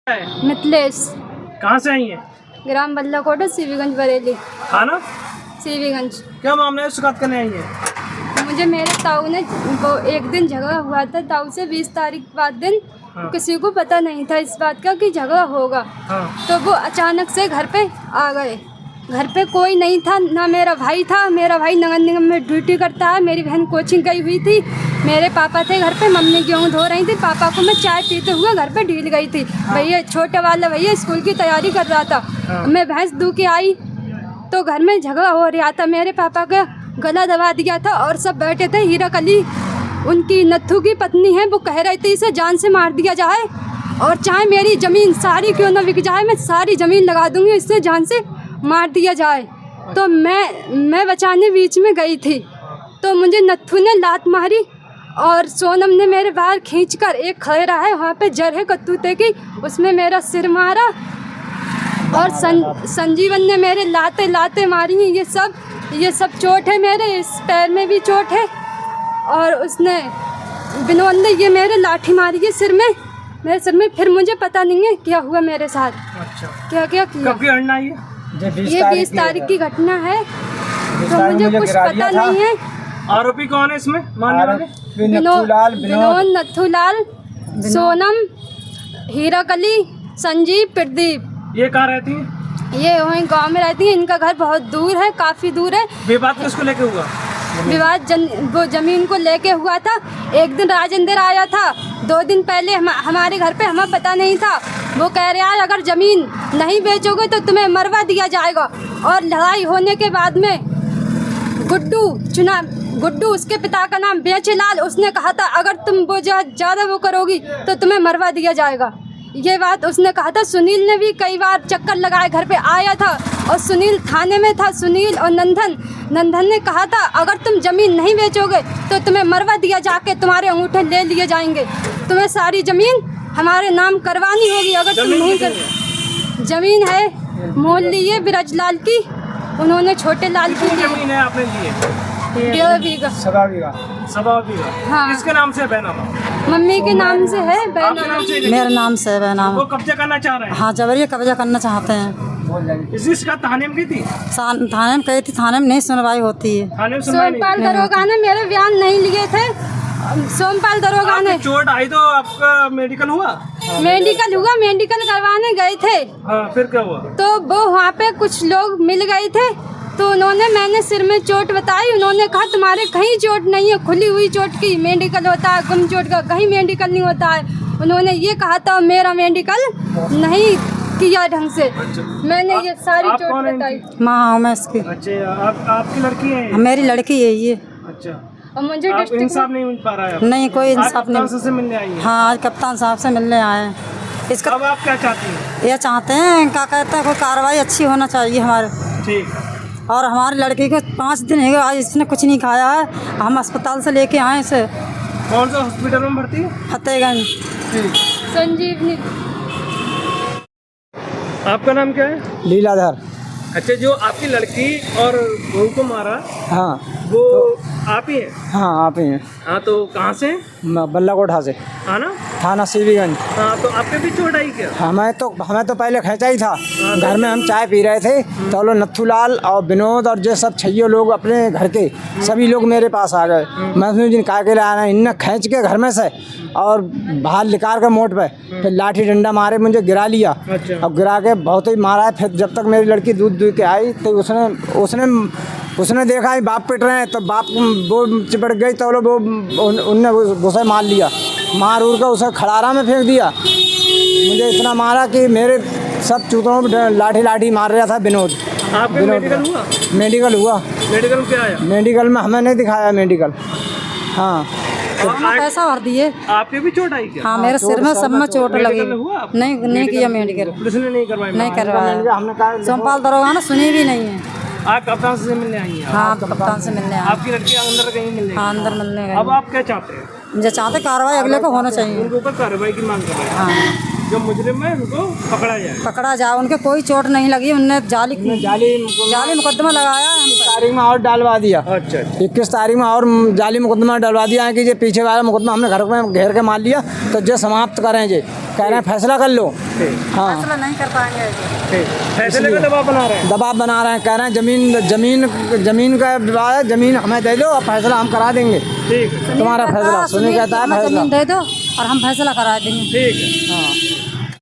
मिथिलेश। कहाँ से आई हैं? ग्राम बल्लाकोटा, सीवीगंज, बरेली। थाना सीवीगंज। क्या मामला है, शिकायत करने आई हैं? मुझे मेरे ताऊ ने वो एक दिन झगड़ा हुआ था ताऊ से 20 तारीख बाद दिन। हाँ। किसी को पता नहीं था इस बात का कि झगड़ा होगा। हाँ। तो वो अचानक से घर पे आ गए। घर पे कोई नहीं था, ना मेरा भाई था। मेरा भाई नगर निगम में ड्यूटी करता है। मेरी बहन कोचिंग गई हुई थी। मेरे पापा थे घर पे, मम्मी गेहूँ धो रही थी। पापा को मैं चाय पीते हुए घर पे ढील गई थी। भैया छोटे वाला भैया स्कूल की तैयारी कर रहा था। मैं भैंस दूह के आई तो घर में झगड़ा हो रहा था। मेरे पापा का गला दबा दिया था और सब बैठे थे। हीरा कली उनकी नत्थू की पत्नी है, वो कह रही थी इसे जान से मार दिया जाए और चाहे मेरी ज़मीन सारी क्यों ना बिक जाए, मैं सारी ज़मीन लगा दूंगी, इससे जान से मार दिया जाए। तो मैं बचाने बीच में गई थी तो मुझे नत्थू ने लात मारी और सोनम ने मेरे बाहर खींचकर एक खैरा है वहाँ पे जड़ है कत्तूते की, उसमें मेरा सिर मारा और संजीवन ने मेरे लाते लाते मारी हैं। ये सब चोट है, मेरे इस पैर में भी चोट है और उसने विनोद ने ये मेरे लाठी मारी है सिर में, मेरे सिर में। फिर मुझे पता नहीं है क्या हुआ मेरे साथ। अच्छा, क्या क्या किया। कब की घटना है ये 20 तारीख की घटना है, तो मुझे कुछ पता नहीं है। आरोपी कौन है इसमें मारने वाले? विनोद, नथुलाल, सोनम, हीरा कली, संजीव, प्रदीप। ये कहाँ रहती हैं? ये वहीं गांव में रहती है। इनका घर बहुत दूर है, काफ़ी दूर है। विवाद किसको लेके हुआ? विवाद वो जमीन को लेके हुआ था। एक दिन राजेंद्र आया था, 2 दिन पहले हमारे घर पे, हमें पता नहीं था। वो कह रहा है अगर ज़मीन नहीं बेचोगे तो तुम्हें मरवा दिया जाएगा। और लड़ाई होने के बाद में गुड्डू उसके पिता का नाम बेचेलाल, उसने कहा था अगर तुम वो ज़्यादा वो करोगी तो तुम्हें मरवा दिया जाएगा। ये बात उसने कहा था। सुनील ने भी कई बार चक्कर लगाए, घर पे आया था और सुनील थाने में था। सुनील और नंदन ने कहा था अगर तुम ज़मीन नहीं बेचोगे तो तुम्हें मरवा दिया जाके, तुम्हारे अंगूठे ले लिए जाएंगे, तुम्हें सारी ज़मीन हमारे नाम करवानी होगी अगर तुम नहीं कर। ज़मीन है मोल ली है बिरजलाल की, उन्होंने छोटे लाल की ज़मीन है आपने ली है? 1.5 बीघा। सवा बीघा। हाँ। किसके नाम से है बहना? मम्मी के नाम से है। आपके नाम से? मेरे नाम से है बहना। वो कब्जा करना चाह रहे हैं? हाँ, जबरिया कब्जा करना चाहते हैं। इसी शिकायत थाने में की थी? थाने में गई थी, थाने में नहीं सुनवाई होती है। थाने में सुनवाई नहीं? सोमपाल दरोगा ने मेरे बयान नहीं लिए थे। सोमपाल दरोगा ने। चोट आई तो आपका मेडिकल हुआ? मेडिकल हुआ, मेडिकल करवाने गए थे। हाँ, फिर क्या हुआ? तो वो वहाँ पे कुछ लोग मिल गए थे तो मैंने सिर में चोट बताई। उन्होंने कहा तुम्हारे कहीं चोट नहीं है, खुली हुई चोट की मेडिकल होता है, गुम चोट का कहीं मेडिकल नहीं होता है। उन्होंने ये कहा था, मेरा मेडिकल नहीं किया ढंग से। मैंने ये सारी चोट बताई। माँ हूँ मैं इसकी। अच्छा, आपकी लड़की है? मेरी लड़की है ये। अच्छा, और मुझे आप इंसाफ नहीं मिल पा रहा है? नहीं, कोई इंसाफ नहीं। से मिलने आई है? हाँ, आज कप्तान साहब से मिलने आए हैं। इसका अब आप क्या चाहती हैं? ये चाहते हैं, क्या कहते हैं, कोई कार्रवाई अच्छी होना चाहिए हमारे। ठीक। और हमारी लड़की को 5 दिन हो गए, आज इसने कुछ नहीं खाया है। हम अस्पताल से लेके आए इसे। कौन सा हॉस्पिटल में भर्ती है? फतेहगंज। संजीवनी। आपका नाम क्या है? लीलाधर। अच्छा, जो आपकी लड़की और बहू को मारा, हाँ, वो आप ही हैं? हाँ आप ही हैं। हाँ, तो कहाँ से? बल्लाकोटा से। थाना? थाना सीवीगंज। हाँ, तो आपके भी चोट आई क्या? हमें तो पहले खींचा ही था। घर में हम चाय पी रहे थे तो लोग नथुलाल और विनोद और जो सब छैयो लोग अपने घर के सभी लोग मेरे पास आ गए। मैं उसमें जिन का के लाया, इनने खींच के घर में से और बाहर निकाल के मोट पे, फिर लाठी डंडा मारे मुझे गिरा लिया। अच्छा। और गिरा के बहुत ही मारा है। फिर जब तक मेरी लड़की दूध दूध के आई तो उसने देखा ही बाप पिट रहे हैं, तो बाप वो चिपट गई तो उनने घुसे मार लिया। मार उड़ कर उसे खड़ारा में फेंक दिया। मुझे इतना मारा कि मेरे सब चूतों में लाठी मार रहा था विनोद। आपके मेडिकल हुआ? मेडिकल हुआ। मेडिकल में क्या आया? मेडिकल में हमें नहीं दिखाया मेडिकल। हाँ, पैसा भर दिए। आपके भी चोट आई क्या? हाँ, मेरे सिर में सब में चोट लगी। नहीं किया मेडिकल। पुलिस ने नहीं करवाई? नहीं करवाया। सोमपाल दरोगा ने सुनी भी नहीं है। आप कप्तान से मिलने आई हैं? हाँ, कप्तान से मिलने आए। आपकी लड़की अंदर कहीं मिलने? हाँ, अंदर मिलने गए। अब आप क्या चाहते हैं? मुझे चाहते कार्रवाई अगले को होना चाहिए। उनके ऊपर कार्रवाई की मांग कर रहे हैं। हाँ, जो मुजरिम है उनको पकड़ा जाए। पकड़ा जाए। उनके कोई चोट नहीं लगी, उनने जाली मुकदमा लगाया है हम पर। तारीख में और डलवा दिया। अच्छा अच्छा 21 तारीख में और जाली मुकदमा डलवा दिया है कि ये पीछे वाला मुकदमा हमने घर में घेर के मार लिया, तो ये समाप्त करें। जे कह रहे हैं फैसला कर लो। ठीक हाँ नहीं कर पाएंगे। ठीक फैसले का दबाव बना रहे हैं। दबाव बना रहे हैं, कह रहे हैं जमीन का विवाद है, जमीन हमें दे दो और फैसला हम करा देंगे। ठीक है तुम्हारा फैसला सुनी कहता है फैसला जमीन दे दो और हम फैसला करा देंगे। ठीक है। हाँ